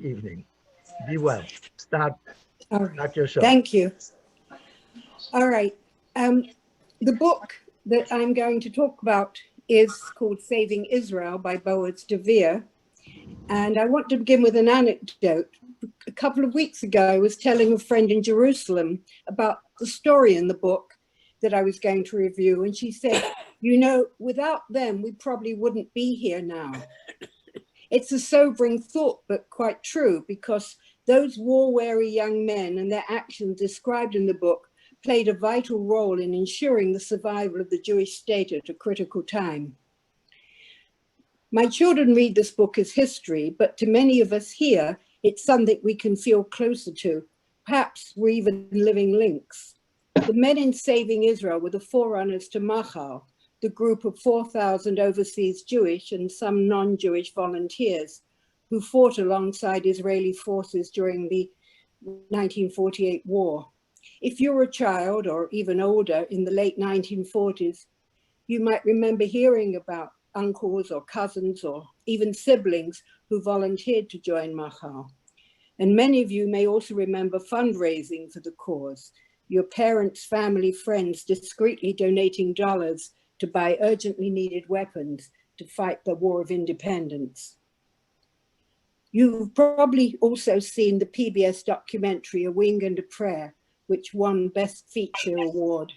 evening. Be well. Start your show. Thank you. All right. The book that I'm going to talk about is called Saving Israel by Boaz Dvir. And I want to begin with an anecdote. A couple of weeks ago, I was telling a friend in Jerusalem about the story in the book that I was going to review. And she said, you know, without them, we probably wouldn't be here now. It's a sobering thought, but quite true, because those war-weary young men and their actions described in the book played a vital role in ensuring the survival of the Jewish state at a critical time. My children read this book as history, but to many of us here, it's something we can feel closer to. Perhaps we're even living links. The men in Saving Israel were the forerunners to Machal, the group of 4,000 overseas Jewish and some non-Jewish volunteers who fought alongside Israeli forces during the 1948 war. If you're a child or even older in the late 1940s, you might remember hearing about uncles or cousins or even siblings who volunteered to join Machal. And many of you may also remember fundraising for the cause, your parents, family, friends discreetly donating dollars to buy urgently needed weapons to fight the War of Independence. You've probably also seen the PBS documentary, A Wing and a Prayer, which won Best Feature Award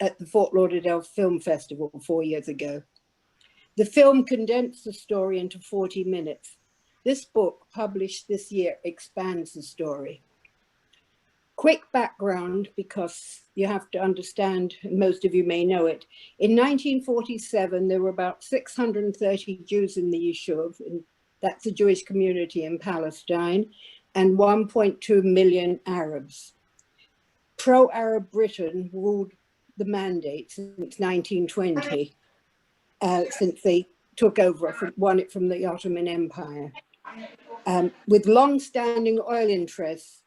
at the Fort Lauderdale Film Festival 4 years ago. The film condensed the story into 40 minutes. This book, published this year, expands the story. Quick background, because you have to understand, most of you may know it. In 1947, there were about 630 Jews in the Yishuv, and that's a Jewish community in Palestine, and 1.2 million Arabs. Pro-Arab Britain ruled the mandate since 1920, since they took over, won it from the Ottoman Empire. With long-standing oil interests,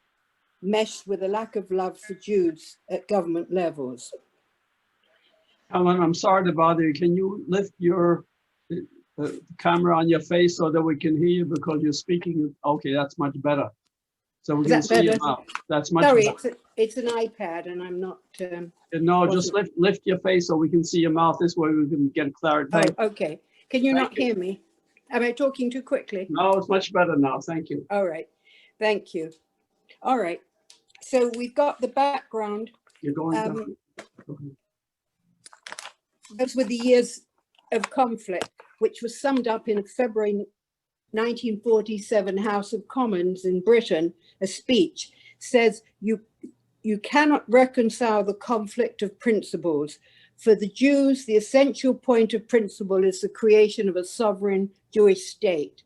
meshed with a lack of love for Jews at government levels. Helen, I'm sorry to bother you. Can you lift your camera on your face so that we can hear you, because you're speaking? Okay, that's much better. So we can see your mouth. That's much better. Sorry, it's an iPad and I'm not... no, just lift your face so we can see your mouth. This way we can get clarity. Oh, okay. Can you not hear me? Am I talking too quickly? No, it's much better now. Thank you. All right. Thank you. All right. So we've got the background. You're going down. Okay. Those were the years of conflict, which was summed up in a February 1947 House of Commons in Britain. A speech says, you cannot reconcile the conflict of principles. For the Jews, the essential point of principle is the creation of a sovereign Jewish state.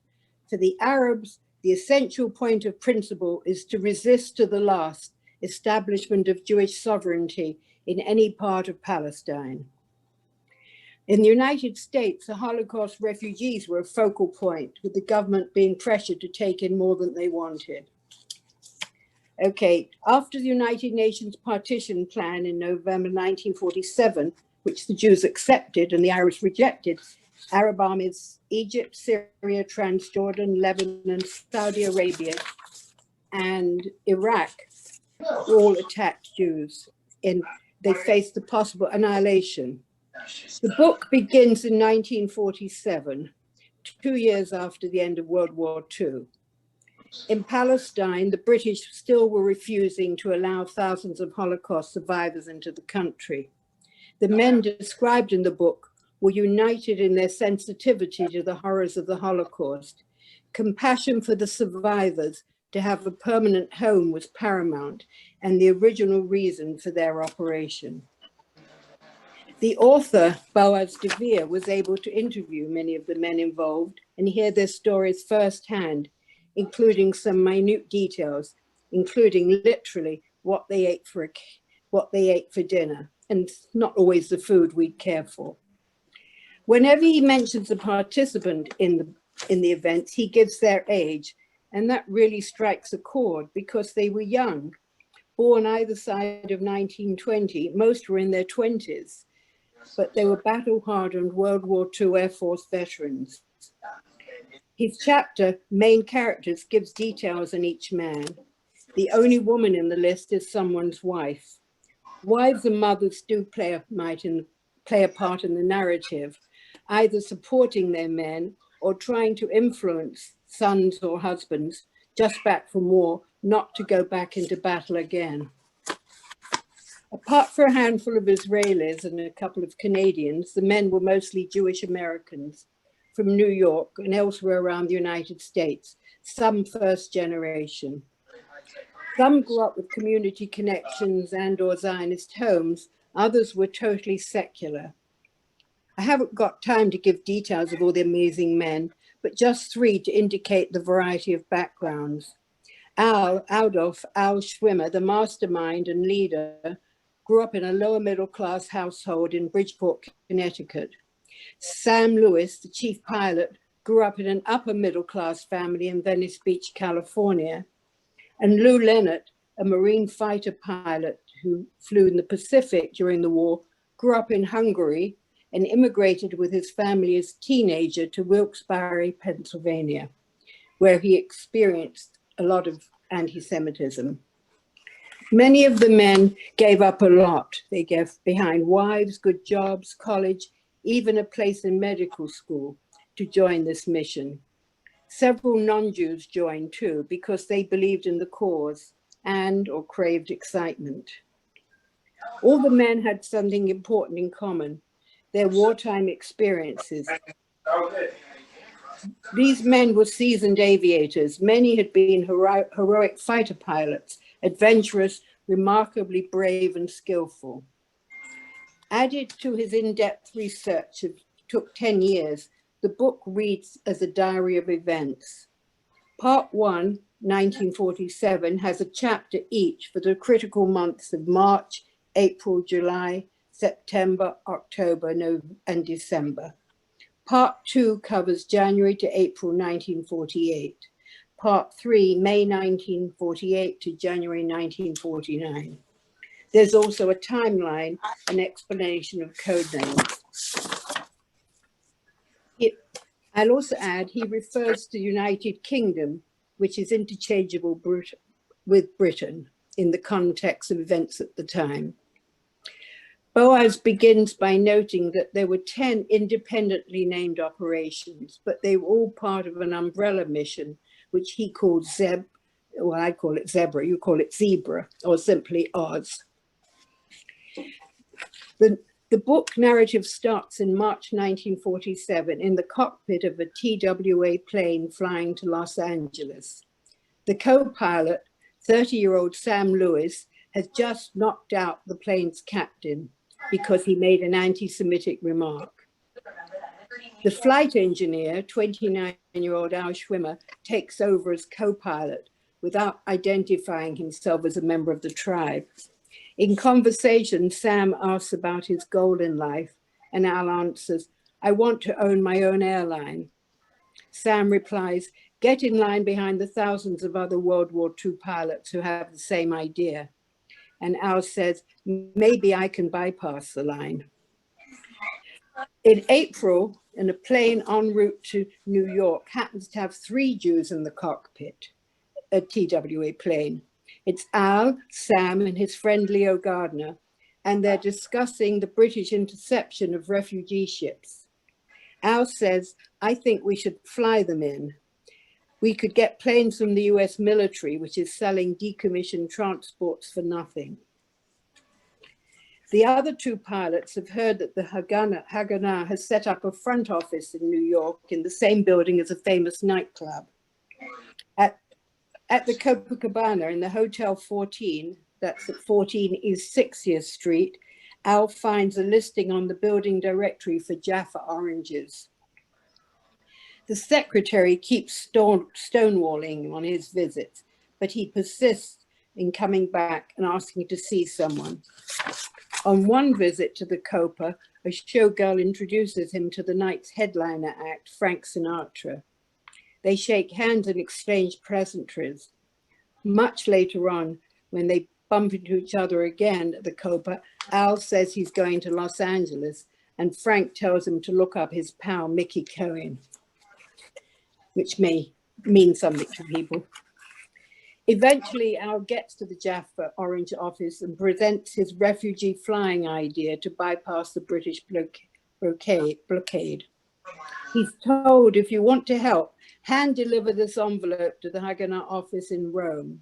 For the Arabs, the essential point of principle is to resist to the last establishment of Jewish sovereignty in any part of Palestine. In the United States, the Holocaust refugees were a focal point, with the government being pressured to take in more than they wanted. Okay, after the United Nations partition plan in November 1947, which the Jews accepted and the Arabs rejected, Arab armies, Egypt, Syria, Transjordan, Lebanon, Saudi Arabia, and Iraq all attacked Jews, and they faced the possible annihilation. The book begins in 1947, 2 years after the end of World War II. In Palestine, the British still were refusing to allow thousands of Holocaust survivors into the country. The men described in the book were united in their sensitivity to the horrors of the Holocaust. Compassion for the survivors to have a permanent home was paramount and the original reason for their operation. The author, Boaz Dvir, was able to interview many of the men involved and hear their stories firsthand, including some minute details, including literally what they ate for dinner, and not always the food we'd care for. Whenever he mentions a participant in the events, he gives their age, and that really strikes a chord because they were young, born either side of 1920. Most were in their 20s, but they were battle-hardened World War II Air Force veterans. His chapter, Main Characters, gives details on each man. The only woman in the list is someone's wife. Wives and mothers do play a part in the narrative, either supporting their men or trying to influence sons or husbands just back from war not to go back into battle again. Apart from a handful of Israelis and a couple of Canadians, the men were mostly Jewish Americans from New York and elsewhere around the United States, some first generation. Some grew up with community connections and or Zionist homes, others were totally secular. I haven't got time to give details of all the amazing men, but just 3 to indicate the variety of backgrounds. Al Schwimmer, the mastermind and leader, grew up in a lower middle class household in Bridgeport, Connecticut. Sam Lewis, the chief pilot, grew up in an upper middle class family in Venice Beach, California. And Lou Leonard, a Marine fighter pilot who flew in the Pacific during the war, grew up in Hungary and immigrated with his family as a teenager to Wilkes-Barre, Pennsylvania, where he experienced a lot of anti-Semitism. Many of the men gave up a lot. They gave behind wives, good jobs, college, even a place in medical school to join this mission. Several non-Jews joined too because they believed in the cause and or craved excitement. All the men had something important in common, their wartime experiences. These men were seasoned aviators. Many had been heroic fighter pilots, adventurous, remarkably brave and skillful. Added to his in-depth research, it took 10 years, the book reads as a diary of events. Part 1, 1947, has a chapter each for the critical months of March, April, July, September, October, and December. Part 2 covers January to April 1948. Part 3, May 1948 to January 1949. There's also a timeline, an explanation of code names. I'll also add, he refers to the United Kingdom, which is interchangeable with Britain in the context of events at the time. Boaz begins by noting that there were 10 independently named operations, but they were all part of an umbrella mission, which he called well, I call it Zebra, you call it Zebra, or simply Oz. The book narrative starts in March 1947 in the cockpit of a TWA plane flying to Los Angeles. The co-pilot, 30-year-old Sam Lewis, has just knocked out the plane's captain because he made an anti-Semitic remark. The flight engineer, 29-year-old Al Schwimmer, takes over as co-pilot without identifying himself as a member of the tribe. In conversation, Sam asks about his goal in life, and Al answers, "I want to own my own airline." Sam replies, "Get in line behind the thousands of other World War II pilots who have the same idea." And Al says, "Maybe I can bypass the line." In April, in a plane en route to New York, happens to have 3 Jews in the cockpit, a TWA plane. It's Al, Sam, and his friend Leo Gardner, and they're discussing the British interception of refugee ships. Al says, "I think we should fly them in. We could get planes from the US military, which is selling decommissioned transports for nothing." The other 2 pilots have heard that the Haganah has set up a front office in New York in the same building as a famous nightclub. At the Copacabana in the Hotel 14, that's at 14 East 60th Street, Al finds a listing on the building directory for Jaffa oranges. The secretary keeps stonewalling on his visits, but he persists in coming back and asking to see someone. On one visit to the Copa, a showgirl introduces him to the night's headliner act, Frank Sinatra. They shake hands and exchange pleasantries. Much later on, when they bump into each other again at the Copa, Al says he's going to Los Angeles, and Frank tells him to look up his pal, Mickey Cohen. which may mean something to people. Eventually, Al gets to the Jaffa Orange office and presents his refugee flying idea to bypass the British blockade. He's told, if you want to help, hand deliver this envelope to the Haganah office in Rome.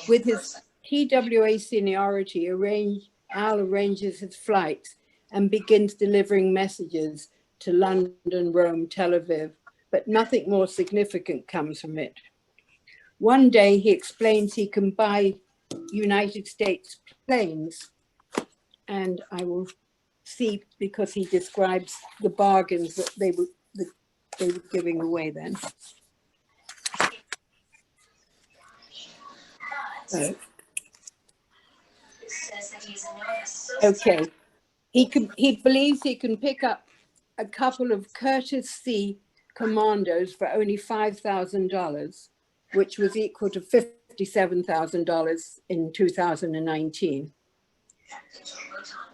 With his TWA seniority, Al arranges his flights and begins delivering messages to London, Rome, Tel Aviv, but nothing more significant comes from it. One day he explains he can buy United States planes, and I will see, because he describes the bargains that they were giving away then. Okay, he believes he can pick up a couple of Curtis C commandos for only $5,000, which was equal to $57,000 in 2019.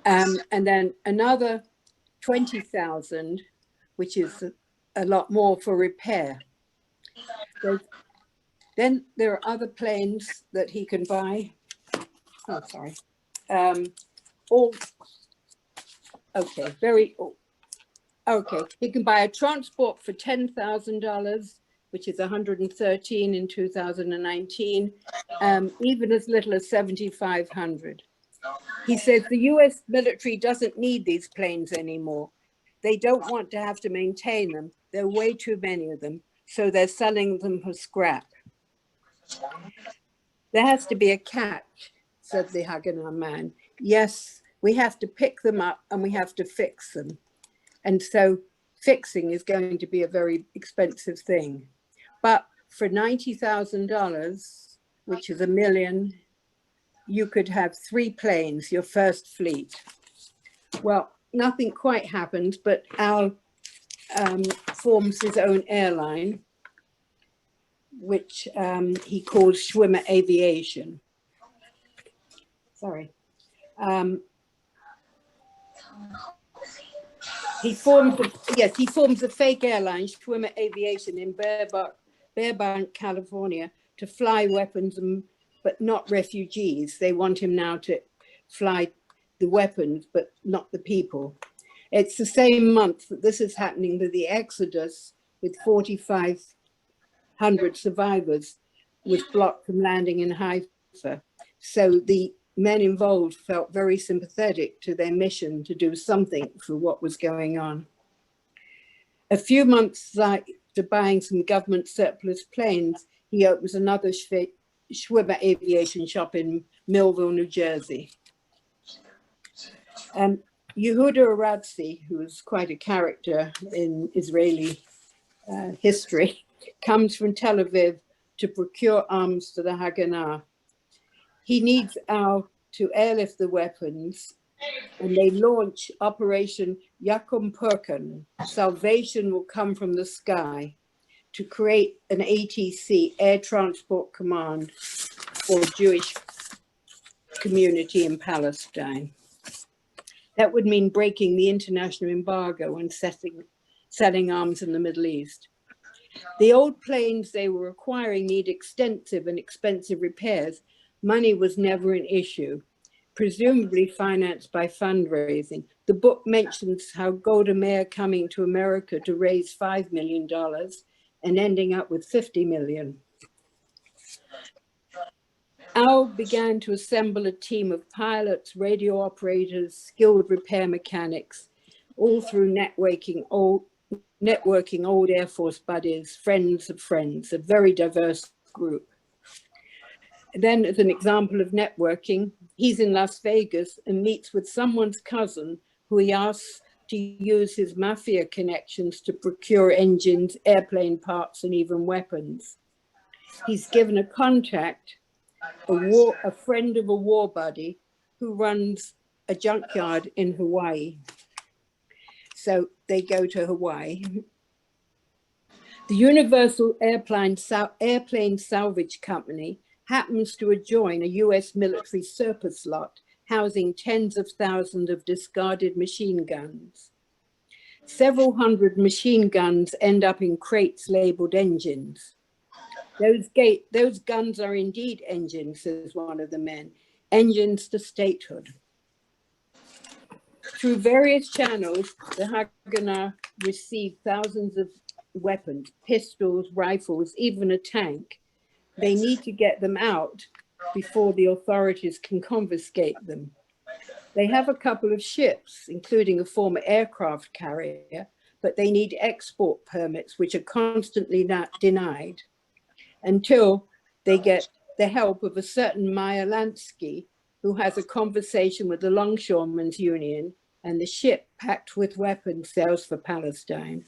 And then another 20,000, which is a lot more for repair. So then there are other planes that he can buy. Oh, sorry. Okay, he can buy a transport for $10,000, which is 113 in 2019, even as little as 7,500. He says the US military doesn't need these planes anymore. They don't want to have to maintain them. There are way too many of them, so they're selling them for scrap. There has to be a catch, said the Haganah man. Yes, we have to pick them up and we have to fix them. And so fixing is going to be a very expensive thing. But for $90,000, which is $1 million, you could have 3 planes, your first fleet. Well, nothing quite happens, but Al forms his own airline, which he calls Schwimmer Aviation. Sorry. He forms a fake airline, Schwimmer Aviation, in Burbank, California, to fly weapons, but not refugees. They want him now to fly the weapons, but not the people. It's the same month that this is happening that the Exodus, with 4,500 survivors, was blocked from landing in Haifa. So the men involved felt very sympathetic to their mission to do something for what was going on. A few months after buying some government surplus planes, he opens another Schwimmer Aviation shop in Millville, New Jersey. Yehuda Aradzi, who is quite a character in Israeli history, comes from Tel Aviv to procure arms to the Haganah. He needs Al to airlift the weapons, and they launch Operation Yakum Purkan, Salvation Will Come from the Sky, to create an ATC, Air Transport Command, for Jewish community in Palestine. That would mean breaking the international embargo and selling arms in the Middle East. The old planes they were acquiring need extensive and expensive repairs. Money was never an issue, presumably financed by fundraising. The book mentions how Golda Meir coming to America to raise $5 million and ending up with 50 million. Al began to assemble a team of pilots, radio operators, skilled repair mechanics, all through networking old Air Force buddies, friends of friends, a very diverse group. Then, as an example of networking, he's in Las Vegas and meets with someone's cousin who he asks to use his mafia connections to procure engines, airplane parts, and even weapons. He's given a contact, a friend of a war buddy who runs a junkyard in Hawaii. So they go to Hawaii. The Universal Airplane Salvage Company happens to adjoin a US military surplus lot housing tens of thousands of discarded machine guns. Several hundred machine guns end up in crates labeled engines. Those guns are indeed engines, says one of the men, engines to statehood. Through various channels, the Haganah received thousands of weapons, pistols, rifles, even a tank. They need to get them out before the authorities can confiscate them. They have a couple of ships, including a former aircraft carrier, but they need export permits, which are constantly denied until they get the help of a certain Meyer Lansky, who has a conversation with the Longshoremen's Union, and the ship packed with weapons sails for Palestine.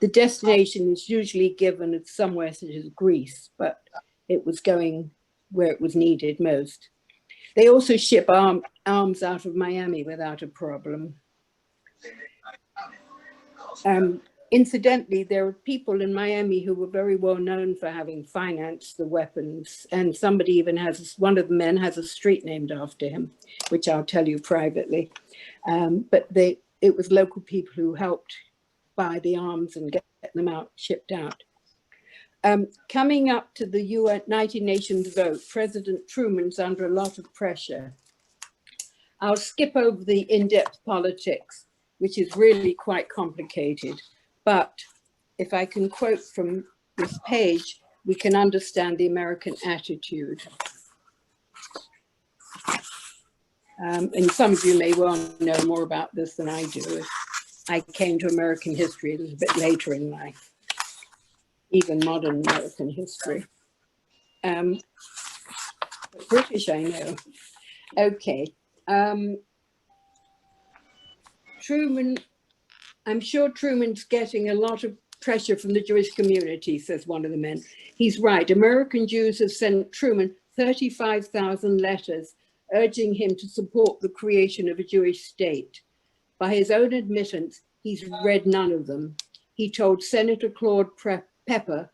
The destination is usually given as somewhere such as Greece, but it was going where it was needed most. They also ship arms out of Miami without a problem. Incidentally, there are people in Miami who were very well known for having financed the weapons, and somebody even one of the men has a street named after him, which I'll tell you privately. But it was local people who helped buy the arms and get them out, shipped out. Coming up to the United Nations vote, President Truman's under a lot of pressure. I'll skip over the in-depth politics, which is really quite complicated. But if I can quote from this page, we can understand the American attitude. And some of you may well know more about this than I do. I came to American history a little bit later in life, even modern American history. British, I know. Okay. Truman, I'm sure Truman's getting a lot of pressure from the Jewish community, says one of the men. He's right. American Jews have sent Truman 35,000 letters urging him to support the creation of a Jewish state. By his own admittance, he's read none of them. He told Senator Claude Pepper,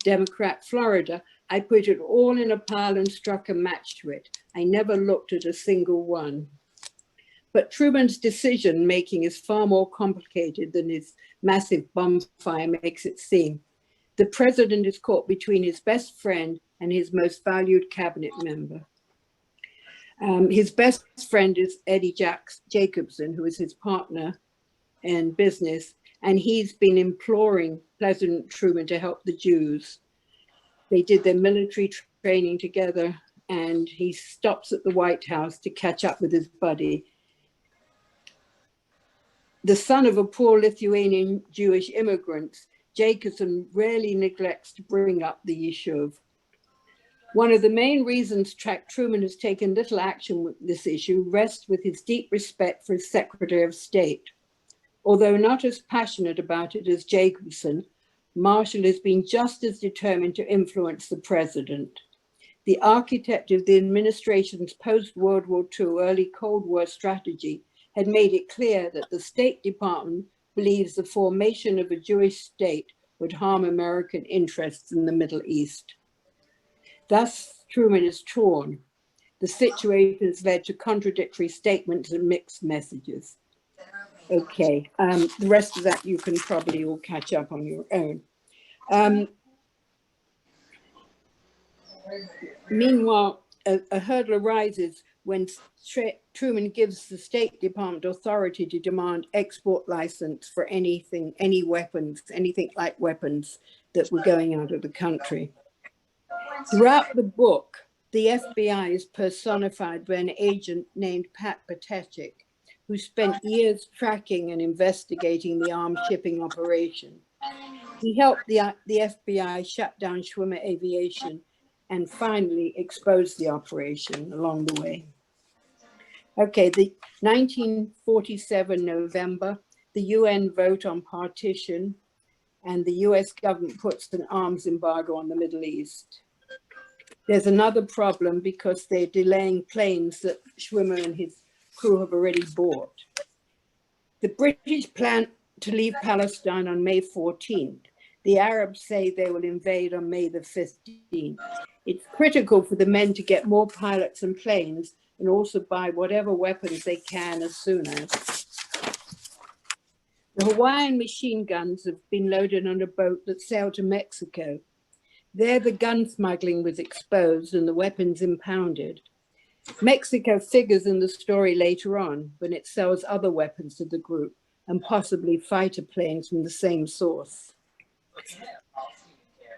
Democrat, Florida, I put it all in a pile and struck a match to it. I never looked at a single one. But Truman's decision making is far more complicated than his massive bonfire makes it seem. The president is caught between his best friend and his most valued cabinet member. His best friend is Eddie Jacobson, who is his partner in business, and he's been imploring President Truman to help the Jews. They did their military training together, and he stops at the White House to catch up with his buddy. The son of a poor Lithuanian Jewish immigrant, Jacobson rarely neglects to bring up the issue of. One of the main reasons Truman has taken little action with this issue rests with his deep respect for his Secretary of State. Although not as passionate about it as Jacobson, Marshall has been just as determined to influence the president. The architect of the administration's post-World War II, early Cold War strategy had made it clear that the State Department believes the formation of a Jewish state would harm American interests in the Middle East. Thus, Truman is torn. The situation has led to contradictory statements and mixed messages. Okay, the rest of that you can probably all catch up on your own. Meanwhile, a hurdle arises when Truman gives the State Department authority to demand export license for anything, any weapons, anything like weapons that were going out of the country. Throughout the book, the FBI is personified by an agent named Pat Patachik, who spent years tracking and investigating the arms shipping operation. He helped the FBI shut down Schwimmer Aviation and finally exposed the operation along the way. Okay, the 1947 November, the UN vote on partition, and the US government puts an arms embargo on the Middle East. There's another problem because they're delaying planes that Schwimmer and his crew have already bought. The British plan to leave Palestine on May 14th. The Arabs say they will invade on May the 15th. It's critical for the men to get more pilots and planes and also buy whatever weapons they can as soon as. The Hawaiian machine guns have been loaded on a boat that sailed to Mexico. There, the gun smuggling was exposed and the weapons impounded. Mexico figures in the story later on when it sells other weapons to the group and possibly fighter planes from the same source.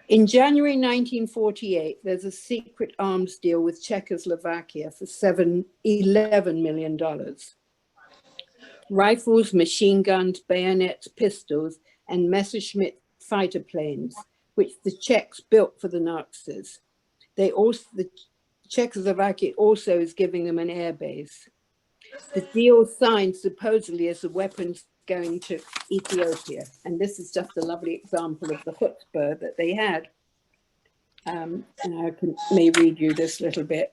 In January 1948, there's a secret arms deal with Czechoslovakia for $11 million. Rifles, machine guns, bayonets, pistols, and Messerschmitt fighter planes, which the Czechs built for the Nazis. The Czechoslovakia also is giving them an air base. The deal signed supposedly as the weapons going to Ethiopia. And this is just a lovely example of the chutzpah that they had. And I may read you this little bit.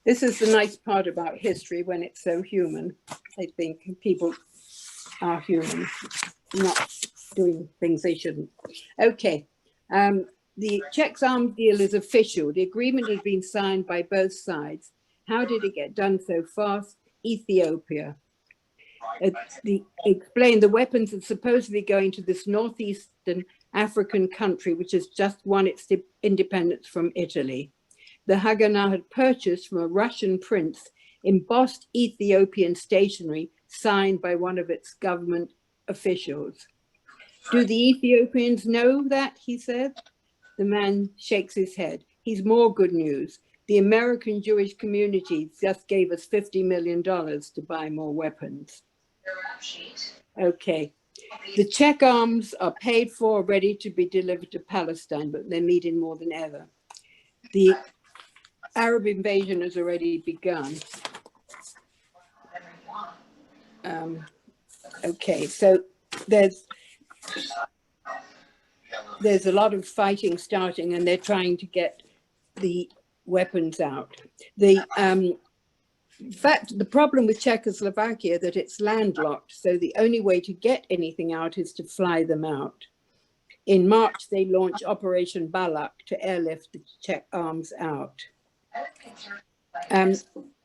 This is the nice part about history when it's so human. I think people are human, not doing things they shouldn't. Okay, the Czechs arms deal is official. The agreement has been signed by both sides. How did it get done so fast? Ethiopia. Explain the weapons are supposedly going to this northeastern African country, which has just won its independence from Italy. The Haganah had purchased from a Russian prince embossed Ethiopian stationery signed by one of its government officials. Do the Ethiopians know that, he said? The man shakes his head. He's more good news. The American Jewish community just gave us $50 million to buy more weapons. Okay. The Czech arms are paid for, ready to be delivered to Palestine, but they're needed more than ever. The Arab invasion has already begun. Okay, so there's a lot of fighting starting, and they're trying to get the weapons out. In fact, the problem with Czechoslovakia that it's landlocked, so the only way to get anything out is to fly them out. In March, they launched Operation Balak to airlift the Czech arms out.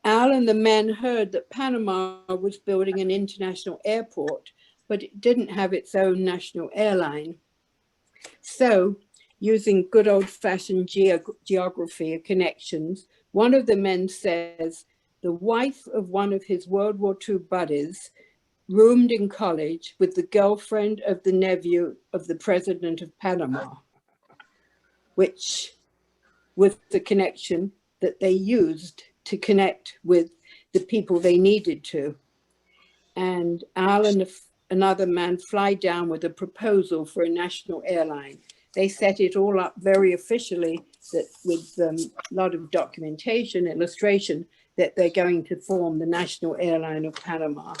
Al and the men heard that Panama was building an international airport, but it didn't have its own national airline. So, using good old-fashioned geography of connections, one of the men says the wife of one of his World War II buddies roomed in college with the girlfriend of the nephew of the president of Panama, which was the connection that they used to connect with the people they needed to. And Al and another man fly down with a proposal for a national airline. They set it all up very officially that with a lot of documentation, illustration, that they're going to form the national airline of Panama.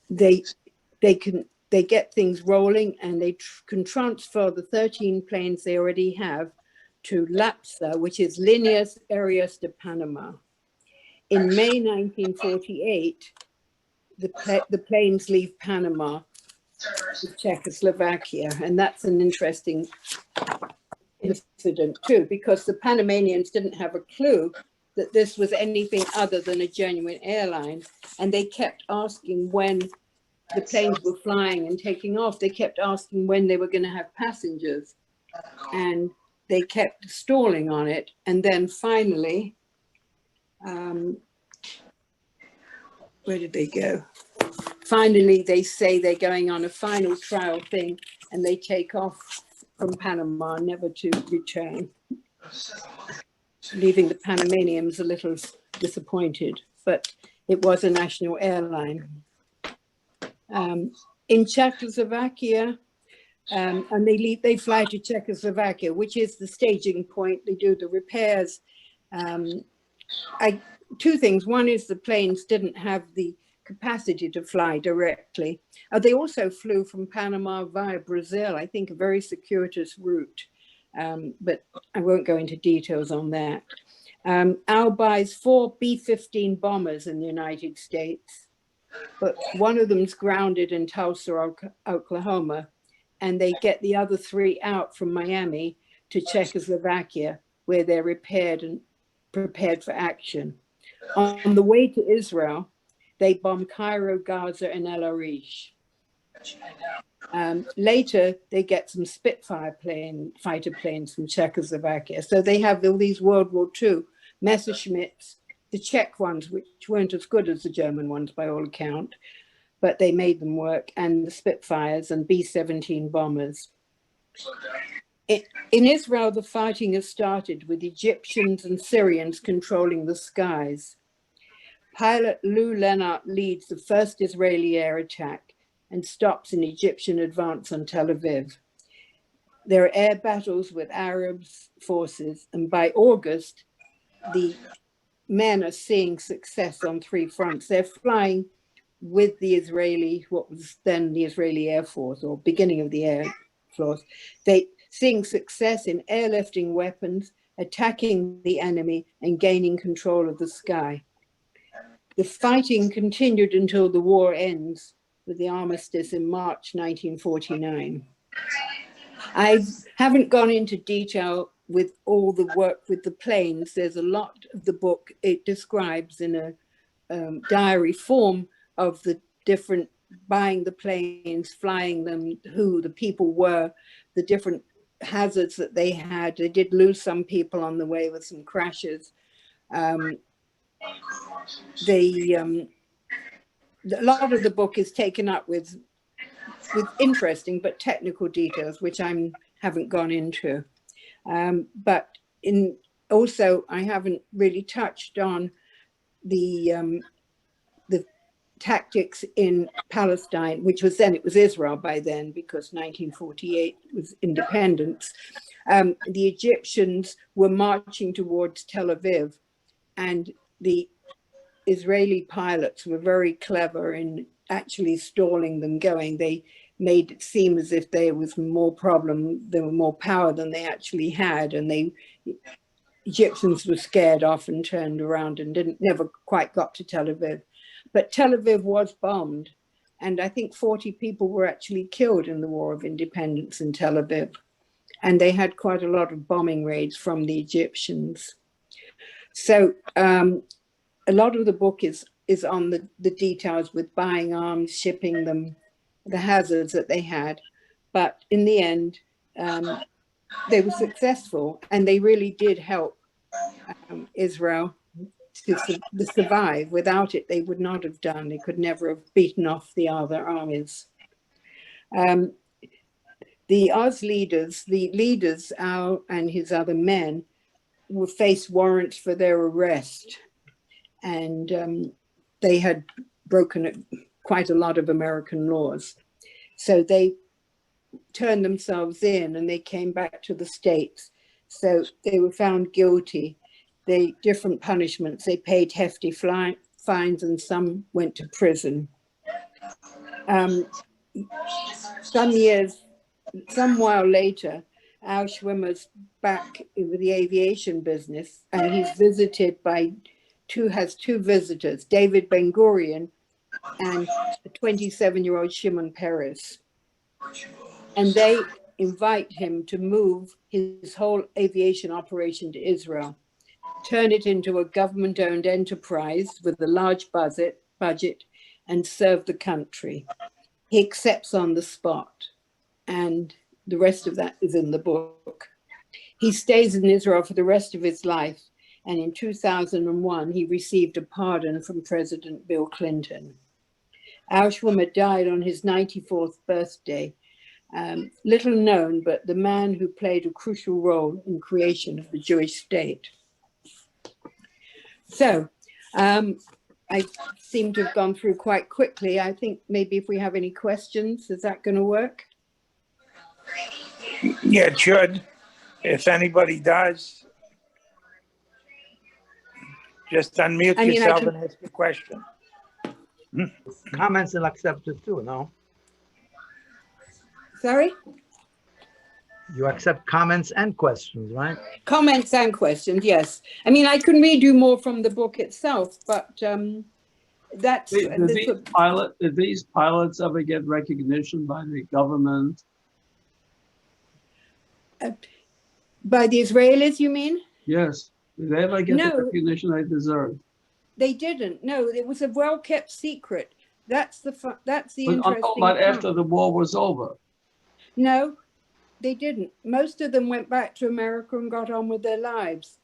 They get things rolling, and they can transfer the 13 planes they already have to LAPSA, which is Líneas Aéreas de Panama. In May 1948, the planes leave Panama to Czechoslovakia, and that's an interesting incident too, because the Panamanians didn't have a clue that this was anything other than a genuine airline, and they kept asking when the planes were flying and taking off. They kept asking when they were going to have passengers, and they kept stalling on it. And then finally, where did they go? Finally, they say they're going on a final trial thing, and they take off from Panama, never to return, leaving the Panamanians a little disappointed, but it was a national airline. In Czechoslovakia, and they fly to Czechoslovakia, which is the staging point. They do the repairs. Two things. One is the planes didn't have the capacity to fly directly. They also flew from Panama via Brazil, I think a very circuitous route, but I won't go into details on that. Al buys 4 B-15 bombers in the United States, but one of them's grounded in Tulsa, Oklahoma, and they get the other 3 out from Miami to Czechoslovakia, where they're repaired and prepared for action. On the way to Israel, they bombed Cairo, Gaza, and El Arish. Later, they get some Spitfire fighter planes from Czechoslovakia. So they have all these World War II Messerschmitts, the Czech ones, which weren't as good as the German ones by all account, but they made them work, and the Spitfires and B-17 bombers. In Israel, the fighting has started with Egyptians and Syrians controlling the skies. Pilot Lou Lenart leads the first Israeli air attack and stops an Egyptian advance on Tel Aviv. There are air battles with Arab forces, and by August, the men are seeing success on three fronts. They're flying with the Israeli, what was then the Israeli Air Force, or beginning of the Air Force. They seeing success in airlifting weapons, attacking the enemy, and gaining control of the sky. The fighting continued until the war ends with the armistice in March 1949. I haven't gone into detail with all the work with the planes. There's a lot of the book it describes in a diary form of the different buying the planes, flying them, who the people were, the different hazards that they had. They did lose some people on the way with some crashes. A lot of the book is taken up with interesting but technical details, which I haven't gone into. But also, I haven't really touched on the tactics in Palestine, which was then, it was Israel by then, because 1948 was independence. The Egyptians were marching towards Tel Aviv, and the Israeli pilots were very clever in actually stalling them going. They made it seem as if there was more power than they actually had, and Egyptians were scared off and turned around and never quite got to Tel Aviv. But Tel Aviv was bombed, and I think 40 people were actually killed in the War of Independence in Tel Aviv. And they had quite a lot of bombing raids from the Egyptians. So a lot of the book is on the details with buying arms, shipping them, the hazards that they had. But in the end, they were successful, and they really did help Israel to survive. Without it, they would not have done. They could never have beaten off the other armies. The Oz leaders, Al and his other men, were faced warrants for their arrest, and they had broken quite a lot of American laws. So they turned themselves in, and they came back to the States. So they were found guilty. Different punishments. They paid hefty fines, and some went to prison. Some while later, Al Schwimmer's back with the aviation business, and he's visited by has two visitors, David Ben-Gurion and a 27-year-old Shimon Peres. And they invite him to move his whole aviation operation to Israel, turn it into a government-owned enterprise with a large budget, and serve the country. He accepts on the spot, and the rest of that is in the book. He stays in Israel for the rest of his life, and in 2001, he received a pardon from President Bill Clinton. Al Schwimmer died on his 94th birthday. Little known, but the man who played a crucial role in creation of the Jewish state. So I seem to have gone through quite quickly. I think maybe if we have any questions, is that going to work? Yeah, it should. If anybody does, just unmute yourself and ask a question. Comments are accepted too, no? Sorry? You accept comments and questions, right? Comments and questions, yes. I mean, I can read you more from the book itself, but that's... Did these pilots ever get recognition by the government? By the Israelis, you mean? Yes. Did they ever get the recognition they deserved? They didn't. No, it was a well-kept secret. That's the I'm interesting talking about part. after the war was over. No, they didn't. Most of them went back to America and got on with their lives,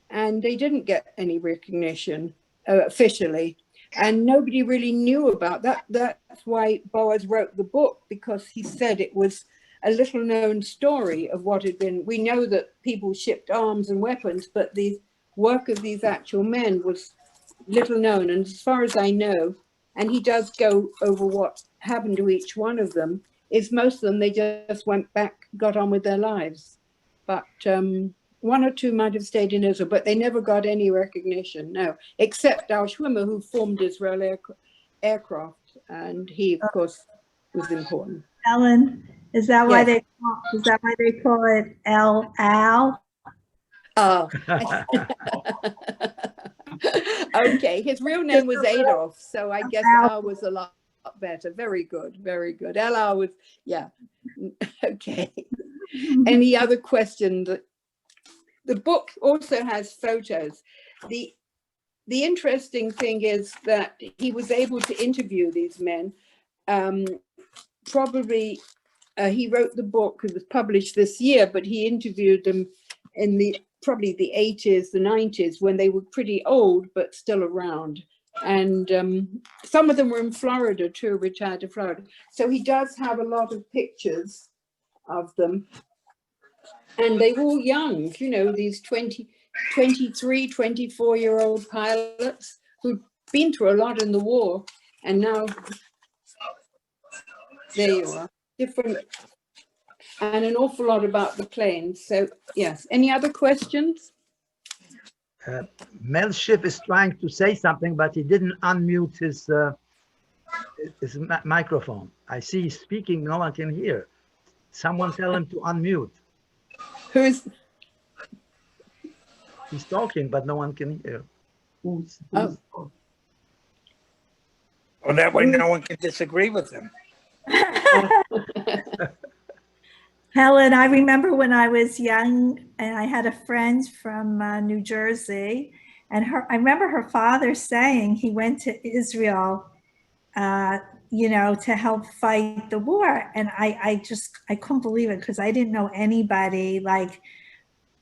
and they didn't get any recognition officially, and nobody really knew about that. That's why Boaz wrote the book, because he said it was a little known story of what had been. We know that people shipped arms and weapons, but the work of these actual men was little known. And as far as I know, and he does go over what happened to each one of them, is most of them, they just went back, got on with their lives. But one or two might have stayed in Israel, but they never got any recognition, no, except Al Schwimmer, who formed Israel Aircraft, and he, of course, was important. Helen, is that why Yes. they call it El Al? Oh. Okay, his real name was Adolf, so I guess Al was a lot better. Very good, very good. Al was, yeah. Okay. Any other questions? The book also has photos. The interesting thing is that he was able to interview these men. Probably he wrote the book, it was published this year, but he interviewed them in probably the 80s, the 90s, when they were pretty old, but still around. And some of them were in Florida too, retired to Florida. So he does have a lot of pictures of them. And they were all young, you know, these 23, 24-year-old pilots who'd been through a lot in the war. And now, there you are, different, and an awful lot about the planes. So, yes. Any other questions? Mel Schiff is trying to say something, but he didn't unmute his microphone. I see he's speaking, no one can hear. Someone tell him to unmute. Who's? He's talking, but no one can hear. Who's Oh. Well, that way no one can disagree with him. Helen, I remember when I was young and I had a friend from New Jersey, and I remember her father saying he went to Israel, you know, to help fight the war. And I couldn't believe it, because I didn't know anybody. Like,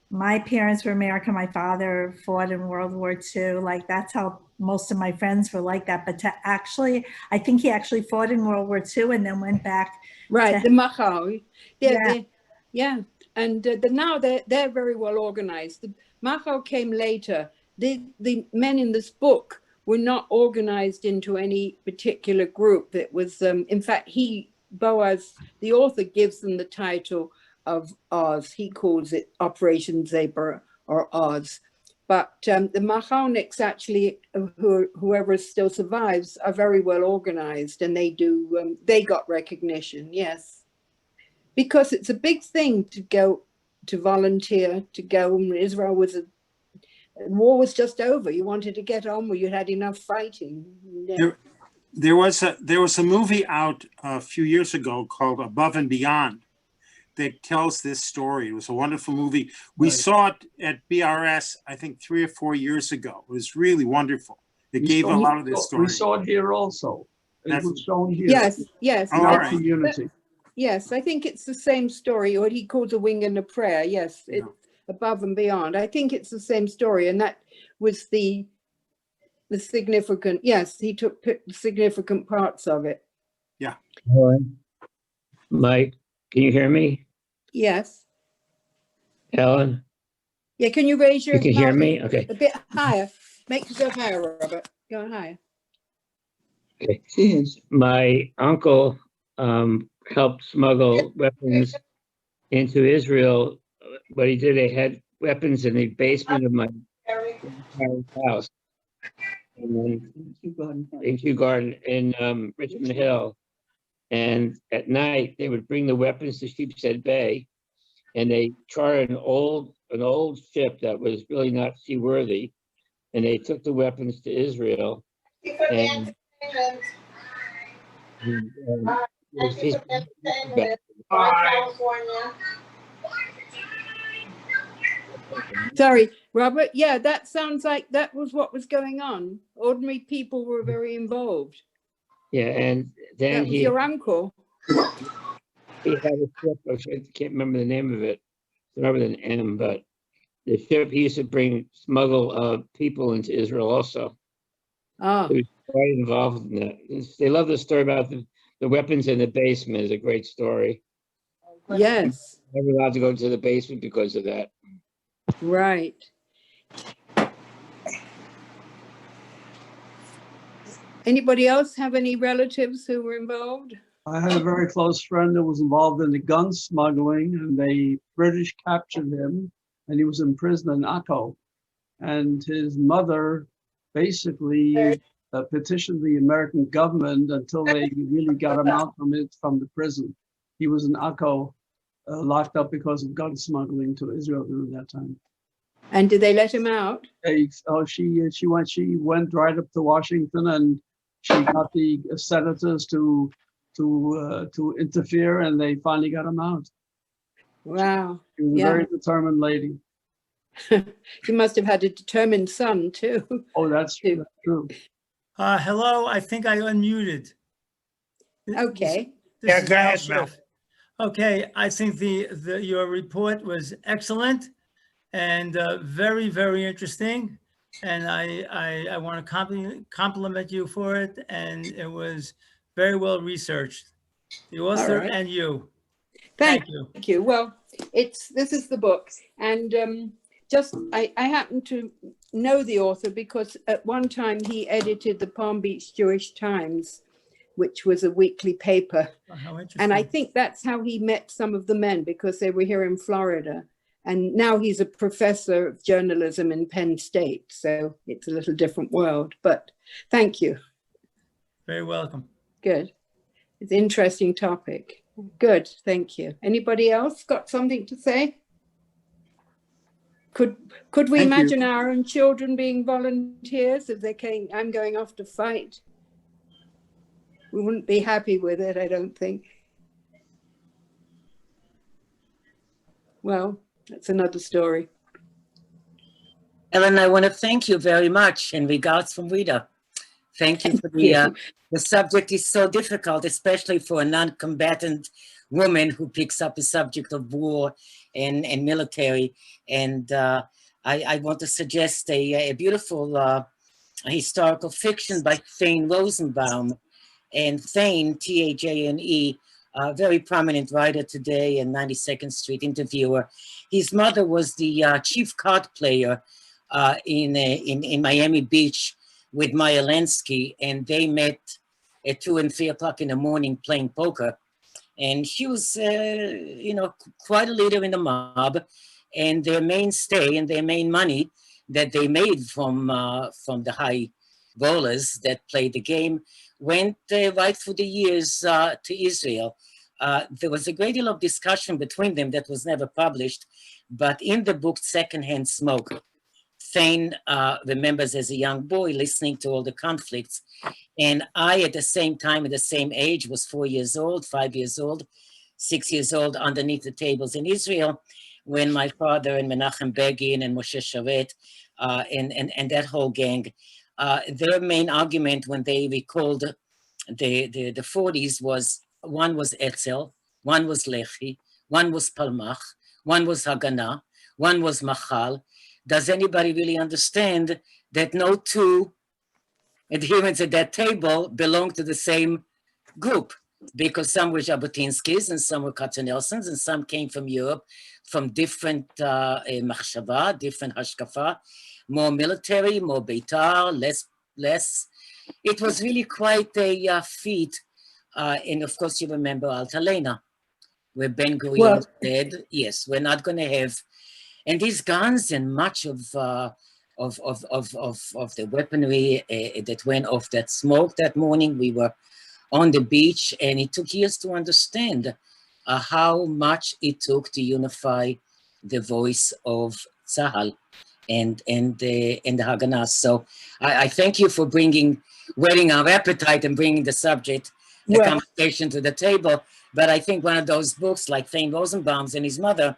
my parents were American. My father fought in World War II. Like, that's how most of my friends were like that. But to actually, I think he actually fought in World War II and then went back. Right, the Machal. Yeah. Yeah. And now they're very well organized. The Machal came later. The men in this book were not organized into any particular group. It was, in fact, Boaz, the author, gives them the title of Oz. He calls it Operation Zebra or Oz. But the Machalniks, actually, whoever still survives, are very well organized, and they got recognition, yes. Because it's a big thing to go, to volunteer, to go. Israel war was just over. You wanted to get on where you had enough fighting. Yeah. There was a movie out a few years ago called Above and Beyond that tells this story. It was a wonderful movie. We saw it at BRS, I think 3 or 4 years ago. It was really wonderful. It gave a lot of this story. We saw it here also. It was shown here. Yes. Oh, all right. Community. Yes, I think it's the same story, what he calls a wing and a prayer. Yes, it's Above and Beyond. I think it's the same story, and that was the significant. Yes, he took significant parts of it. Yeah. Helen, Mike, can you hear me? Yes. Helen, Yeah. Can you raise your? you can hear mic me? Okay. A bit higher. Make yourself higher, Robert. Go higher. Okay. My uncle helped smuggle weapons into Israel, but he did. They had weapons in the basement of my parents' house in Kew Garden in Richmond Hill. And at night, they would bring the weapons to Sheepshead Bay, and they chartered an old ship that was really not seaworthy, and they took the weapons to Israel. And Sorry, Robert, yeah, that sounds like that was what was going on. Ordinary people were very involved. Yeah, and then That was your uncle. he had a ship, I can't remember the name of it. It's another than M, but the ship he used to smuggle people into Israel also. Oh, He was quite involved in that. They love the story about the weapons in the basement. Is a great story. yes, Never allowed to go into the basement because of that. right. Anybody else have any relatives who were involved? I had a very close friend that was involved in the gun smuggling, and the British captured him, and he was in prison in Akko. And his mother basically petitioned the American government until they really got him out from the prison. He was in Akko, locked up because of gun smuggling to Israel during that time. And did they let him out? She went right up to Washington, and she got the senators to interfere, and they finally got him out. Wow. She was a very determined lady. She must have had a determined son too. Oh, that's true. Hello, I think I unmuted. Okay. Yeah, is go ahead, Al Mel. Smith. Okay, I think your report was excellent and very, very interesting. And I want to compliment you for it. And it was very well researched. The author and you. Thank you. Well, this is the book, and I happen to know the author because at one time he edited the Palm Beach Jewish Times, which was a weekly paper. Oh, how interesting. And I think that's how he met some of the men, because they were here in Florida. And now he's a professor of journalism in Penn State. So it's a little different world, but thank you. Very welcome. Good. It's an interesting topic. Good, thank you. Anybody else got something to say? Could we imagine our own children being volunteers if they came, I'm going off to fight? We wouldn't be happy with it, I don't think. Well, that's another story. Helen, I want to thank you very much, and regards from Rita. Thank you for the subject is so difficult, especially for a non-combatant woman who picks up the subject of war and military. And I want to suggest a beautiful historical fiction by Thane Rosenbaum. And Thane, T-H-A-N-E, a very prominent writer today and 92nd Street interviewer. His mother was the chief card player in Miami Beach with Maya Lansky, and they met at 2 and 3 o'clock in the morning playing poker. And she was, quite a leader in the mob, and their mainstay and their main money that they made from the high rollers that played the game went right through the years to Israel. There was a great deal of discussion between them that was never published, but in the book Secondhand Smoke, Thane remembers as a young boy listening to all the conflicts. And I, at the same time, at the same age, was 4 years old, 5 years old, 6 years old, underneath the tables in Israel, when my father and Menachem Begin and Moshe Sharet and that whole gang, their main argument when they recalled the 40s was, one was Etzel, one was Lechi, one was Palmach, one was Haganah, one was Machal. Does anybody really understand that no two adherents at that table belong to the same group? Because some were Jabotinskis and some were Katzenelsons and some came from Europe, from different machshava, different hashkafa, more military, more Beitar, less. It was really quite a feat. And of course you remember Altalena, where Ben Gurion said, yes, we're not going to have. And these guns and much of the weaponry that went off that smoke that morning, we were on the beach, and it took years to understand how much it took to unify the voice of Tzahal and the Haganah. So I thank you for whetting our appetite and bringing the subject, the conversation to the table. But I think one of those books like Thane Rosenbaum's and his mother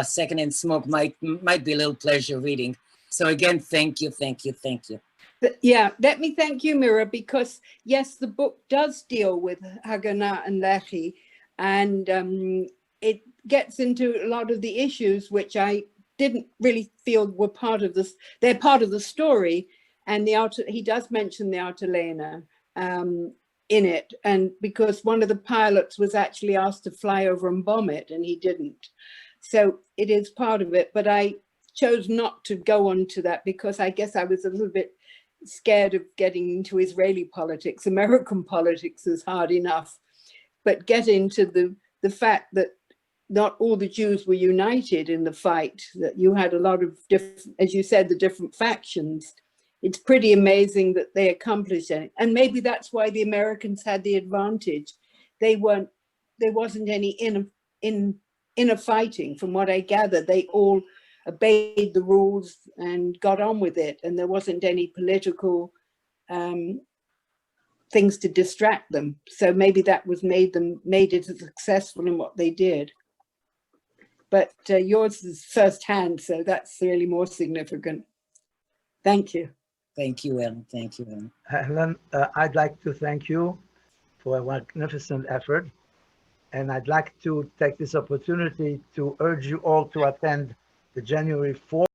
secondhand smoke might be a little pleasure reading. So again, thank you, thank you, thank you. Yeah, let me thank you, Mira, because yes, the book does deal with Haganah and Lehi, and it gets into a lot of the issues which I didn't really feel were part of this. They're part of the story, and he does mention the Altalena in it, and because one of the pilots was actually asked to fly over and bomb it, and he didn't. So it is part of it, but I chose not to go on to that because I guess I was a little bit scared of getting into Israeli politics. American politics is hard enough, but get into the fact that not all the Jews were united in the fight, that you had a lot of different, as you said, the different factions. It's pretty amazing that they accomplished it. And maybe that's why the Americans had the advantage. There wasn't any inner fighting. From what I gather, they all obeyed the rules and got on with it. And there wasn't any political things to distract them. So maybe that was made it successful in what they did. But yours is firsthand, so that's really more significant. Thank you. Thank you, Ellen. Thank you, Ellen. Helen, I'd like to thank you for a magnificent effort. And I'd like to take this opportunity to urge you all to attend the January 4th